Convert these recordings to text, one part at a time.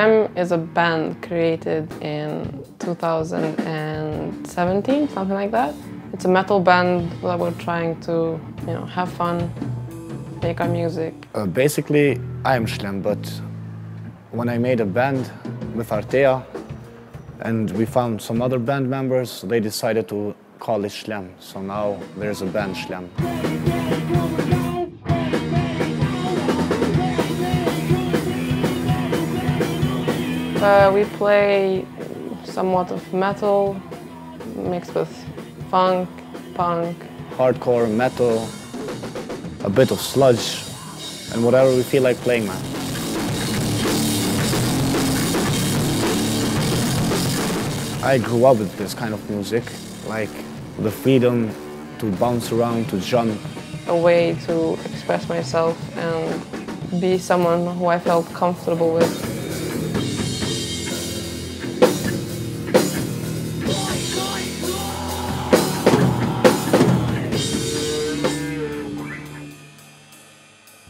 Shlem is a band created in 2017, something like that. It's a metal band that we're trying to, have fun, make our music. Basically, I am Shlem, but when I made a band with Artea and we found some other band members, they decided to call it Shlem. So now there's a band Shlem. We play somewhat of metal mixed with funk, punk. Hardcore, metal, a bit of sludge, and whatever we feel like playing, man. I grew up with this kind of music, like the freedom to bounce around, to jump. A way to express myself and be someone who I felt comfortable with.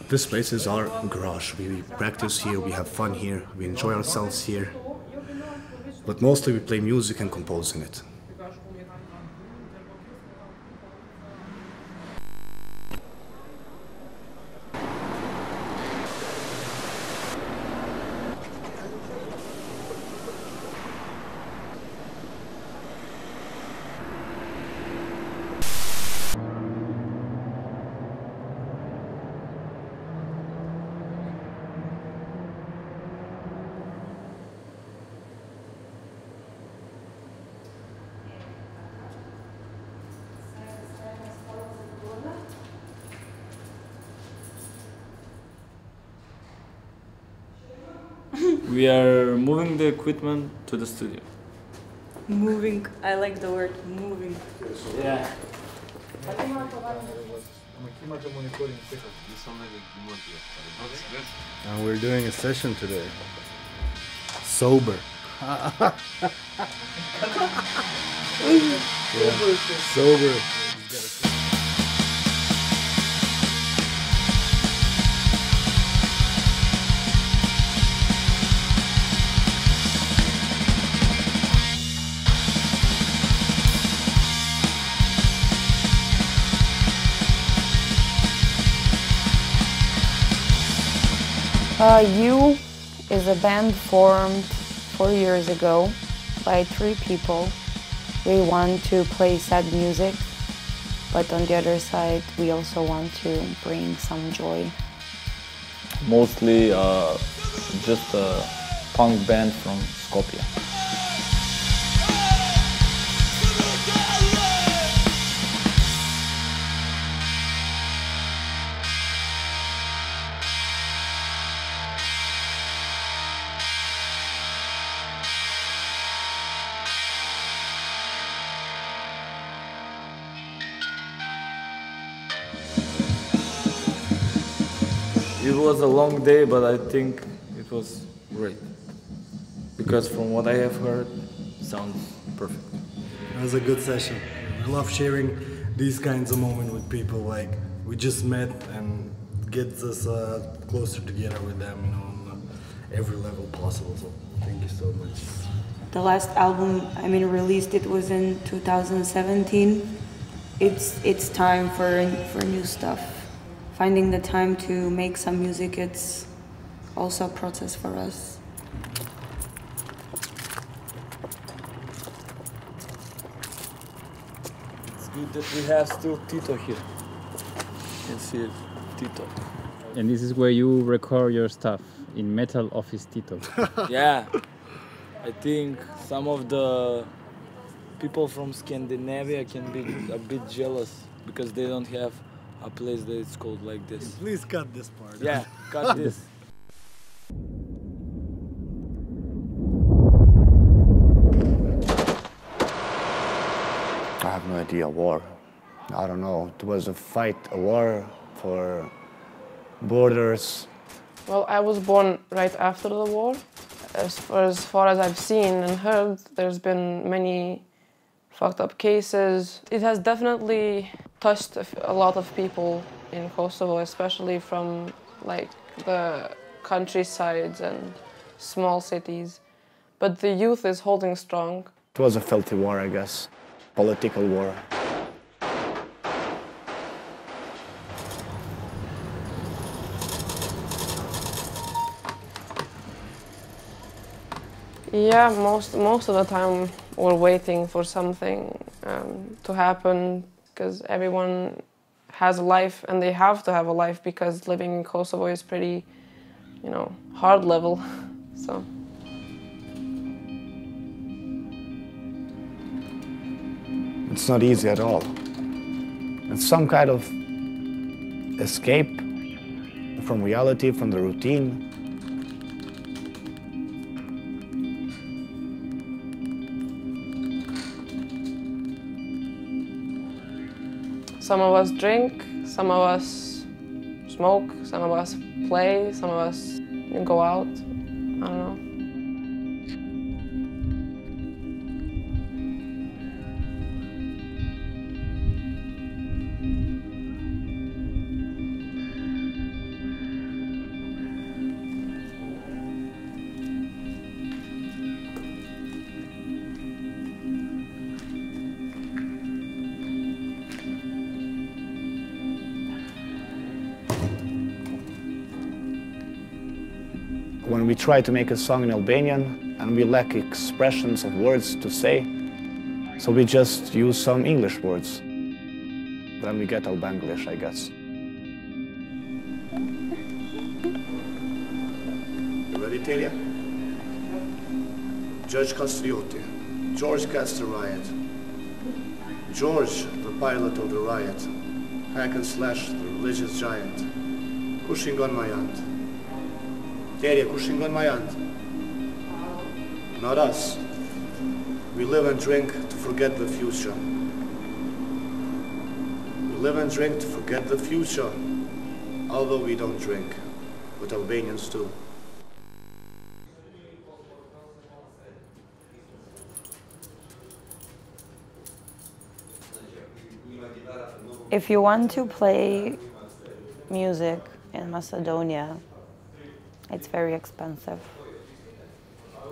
This place is our garage. We practice here, we have fun here, we enjoy ourselves here. But mostly we play music and compose in it. We are moving the equipment to the studio. Moving. I like the word moving. Yeah. And we're doing a session today. Sober. Yeah. Sober. You is a band formed 4 years ago by 3 people. We want to play sad music, but on the other side, we also want to bring some joy. Mostly just a punk band from Skopje. It was a long day, but I think it was great. Because from what I have heard, it sounds perfect. It was a good session. I love sharing these kinds of moments with people. Like, we just met and gets us closer together with them, on every level possible. So thank you so much. The last album, released it was in 2017. It's time for new stuff. Finding the time to make some music, it's also a process for us. It's good that we have still Tito here. You can see it, Tito. And this is where you record your stuff, in Metal Office Tito. Yeah, I think some of the people from Scandinavia can be a bit jealous because they don't have a place that is called like this. Please cut this part. Yeah, cut this. I have no idea, war. I don't know, it was a fight, a war for borders. Well, I was born right after the war. As far as I've seen and heard, there's been many fucked up cases. It has definitely touched a lot of people in Kosovo, especially from like the countrysides and small cities. But the youth is holding strong. It was a filthy war, I guess. Political war. Yeah, most of the time we're waiting for something to happen, because everyone has a life and they have to have a life, because living in Kosovo is pretty, hard level. So. It's not easy at all. It's some kind of escape from reality, from the routine. Some of us drink, some of us smoke, some of us play, some of us go out. I don't know. When we try to make a song in Albanian and we lack expressions of words to say, so we just use some English words. Then we get Albanglish, I guess. You ready, Talia? Judge Castrioti, George gets the riot. George, the pilot of the riot. Hack and slash, the religious giant. Kushingon Mayant. Talia, Kushingon Mayant. Not us. We live and drink to forget the future. We live and drink to forget the future, although we don't drink, but Albanians do. If you want to play music in Macedonia, it's very expensive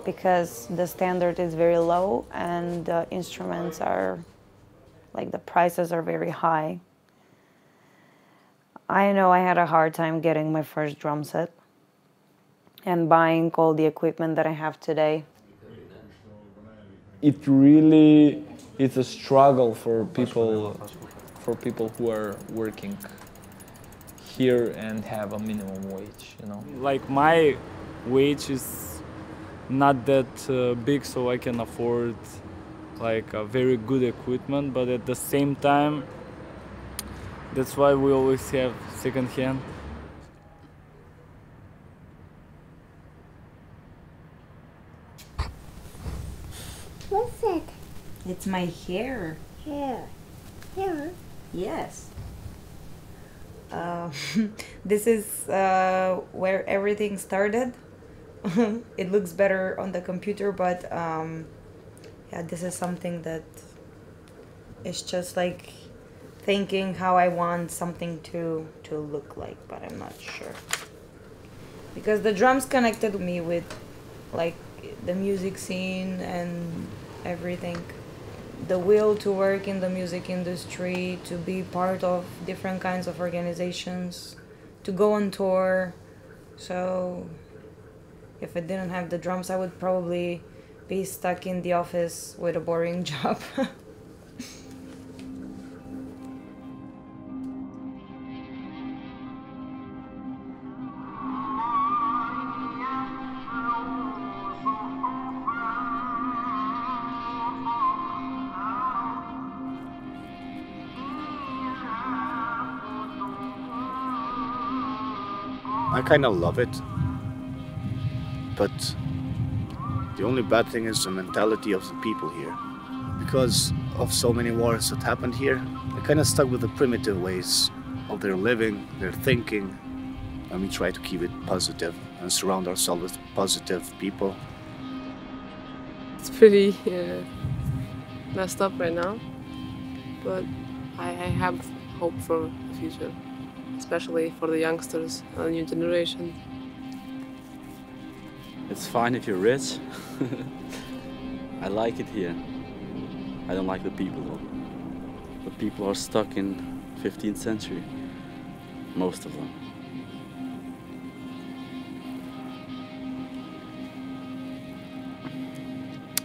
because the standard is very low and the instruments are, the prices are very high. I know I had a hard time getting my first drum set and buying all the equipment that I have today. It really is a struggle for people who are working here and have a minimum wage, Like my wage is not that big, so I can afford a very good equipment, but at the same time, that's why we always have second hand. What's it? It's my hair. Hair. Hair? Yes. This is where everything started. It looks better on the computer, but yeah, this is something that is just thinking how I want something to look like, but I'm not sure. Because the drums connected me with the music scene and everything. The will to work in the music industry, to be part of different kinds of organizations, to go on tour. So if I didn't have the drums, I would probably be stuck in the office with a boring job. I kind of love it, but the only bad thing is the mentality of the people here. Because of so many wars that happened here, they're kind of stuck with the primitive ways of their living, their thinking, and we try to keep it positive and surround ourselves with positive people. It's pretty messed up right now, but I have hope for the future, especially for the youngsters and the new generation. It's fine if you're rich. I like it here. I don't like the people though. The people are stuck in 15th century. Most of them.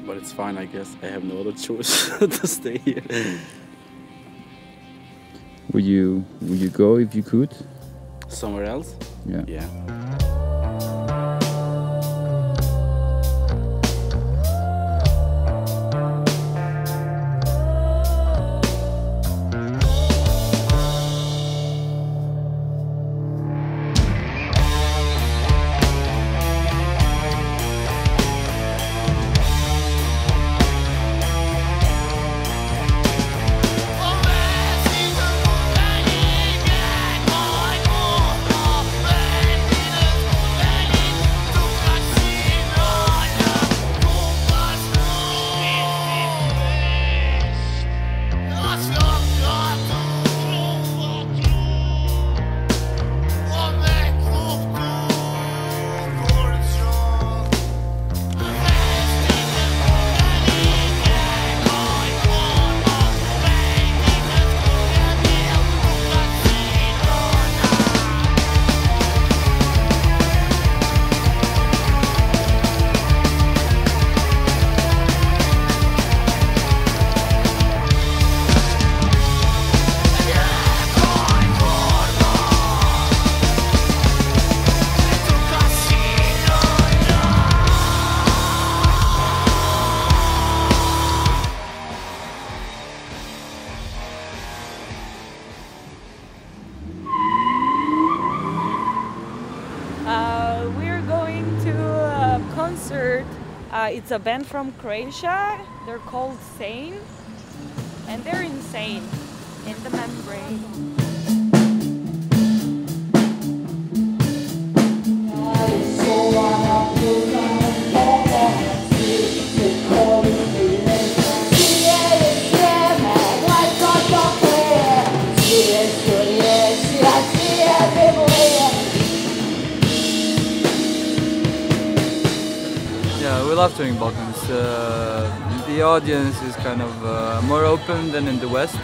But it's fine, I guess. I have no other choice to stay here. Would you go if you could? Somewhere else? Yeah. Yeah. We're going to a concert. It's a band from Croatia. They're called Sane, and they're insane in the membrane. Yeah, we love touring Balkans. The audience is kind of more open than in the West.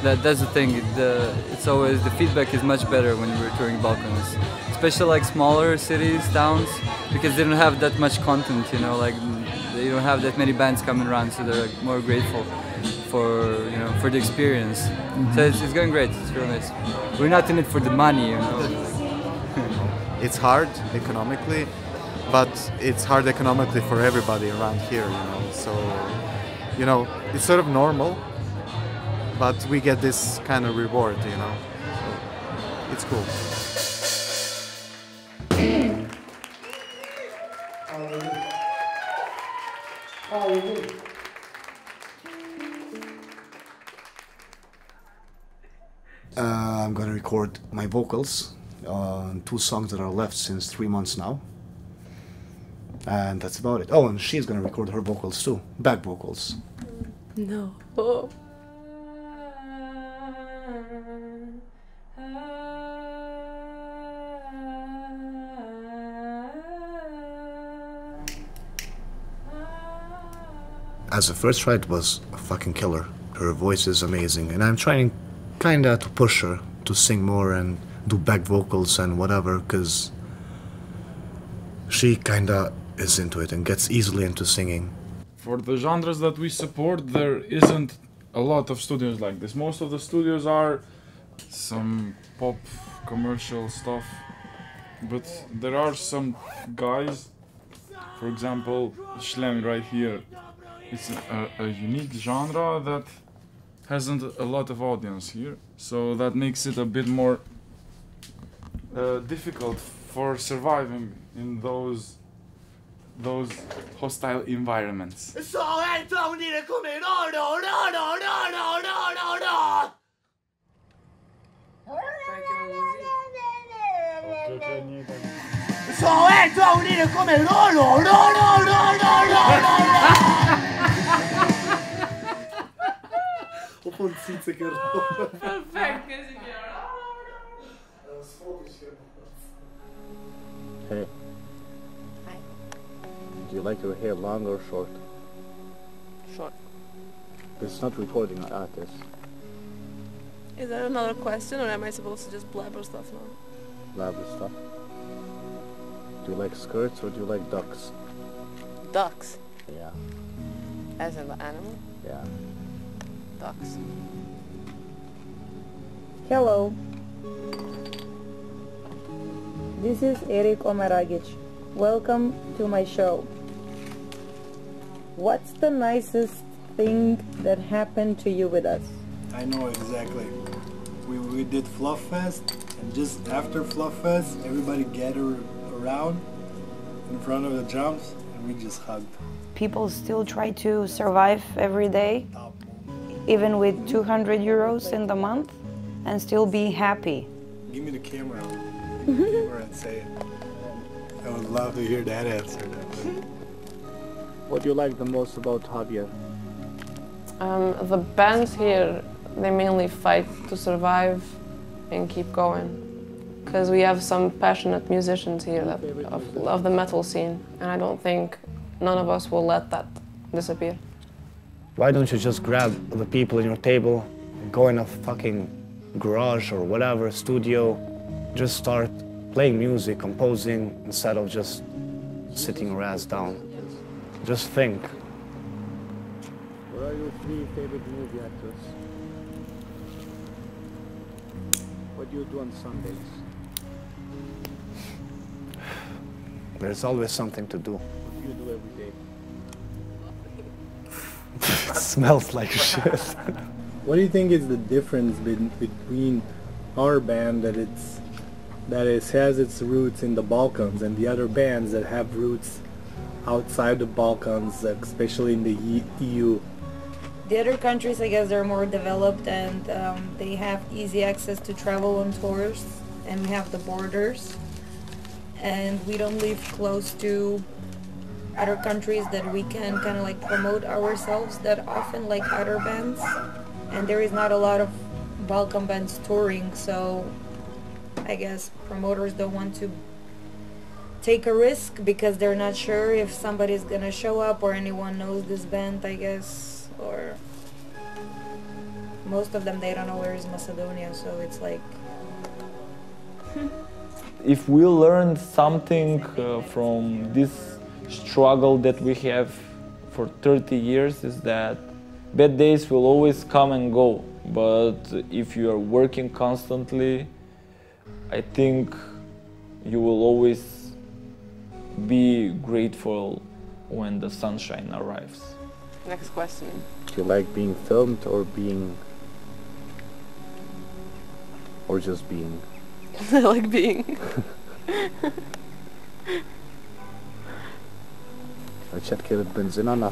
That's the thing. It's always the feedback is much better when we're touring Balkans, especially like smaller cities, towns, because they don't have that much content. You know, like they don't have that many bands coming around, so they're like more grateful for the experience. So it's going great. It's really nice. We're not in it for the money, you know. It's hard economically, but it's hard economically for everybody around here, you know. So, you know, it's sort of normal, but we get this kind of reward, you know. So it's cool. I'm gonna record my vocals on 2 songs that are left since 3 months now. And that's about it. Oh, and she's gonna record her vocals too. Back vocals. No. As a first try, it was a fucking killer. Her voice is amazing, and I'm trying kinda to push her to sing more and do back vocals and whatever, because she kinda is into it and gets easily into singing. For the genres that we support, there isn't a lot of studios like this. Most of the studios are some pop commercial stuff, but there are some guys, for example, Shlem right here. It's a unique genre that hasn't a lot of audience here, so that makes it a bit more difficult for surviving in those hostile environments. Hey. like your hair long or short? Short. It's not recording an artist. Is there another question, or am I supposed to just blabber stuff now? Blabber stuff. Do you like skirts or do you like ducks? Ducks. Yeah. As in the animal? Yeah. Ducks. Hello. This is Eric Omeragic. Welcome to my show. What's the nicest thing that happened to you with us? I know exactly. We did Fluff Fest, and just after Fluff Fest, everybody gathered around in front of the drums, and we just hugged. People still try to survive every day, even with 200 euros in the month, and still be happy. Give me the camera. Give me the camera and say it. I would love to hear that answer. What do you like the most about Javier? The bands here, they mainly fight to survive and keep going. Because we have some passionate musicians here that of the metal scene, and I don't think none of us will let that disappear. Why don't you just grab the people in your table, go in a fucking garage or whatever, studio, just start playing music, composing, instead of just sitting your ass down. Just think. What are your 3 favorite movie actors? What do you do on Sundays? There's always something to do. What do you do every day? It smells like shit. What do you think is the difference between our band that has its roots in the Balkans and the other bands that have roots outside the Balkans, especially in the EU? The other countries, I guess, they're more developed and they have easy access to travel on tours, and we have the borders, and we don't live close to other countries that we can kind of like promote ourselves that often like other bands, and there is not a lot of Balkan bands touring, so I guess promoters don't want to take a risk because they're not sure if somebody's gonna show up or anyone knows this band, I guess, or most of them, they don't know where is Macedonia, so it's like If we learn something from this struggle that we have for 30 years, is that bad days will always come and go, but if you are working constantly, I think you will always be grateful when the sunshine arrives. Next question. Do you like being filmed or just being? I like being. Chat كده بنزين أنا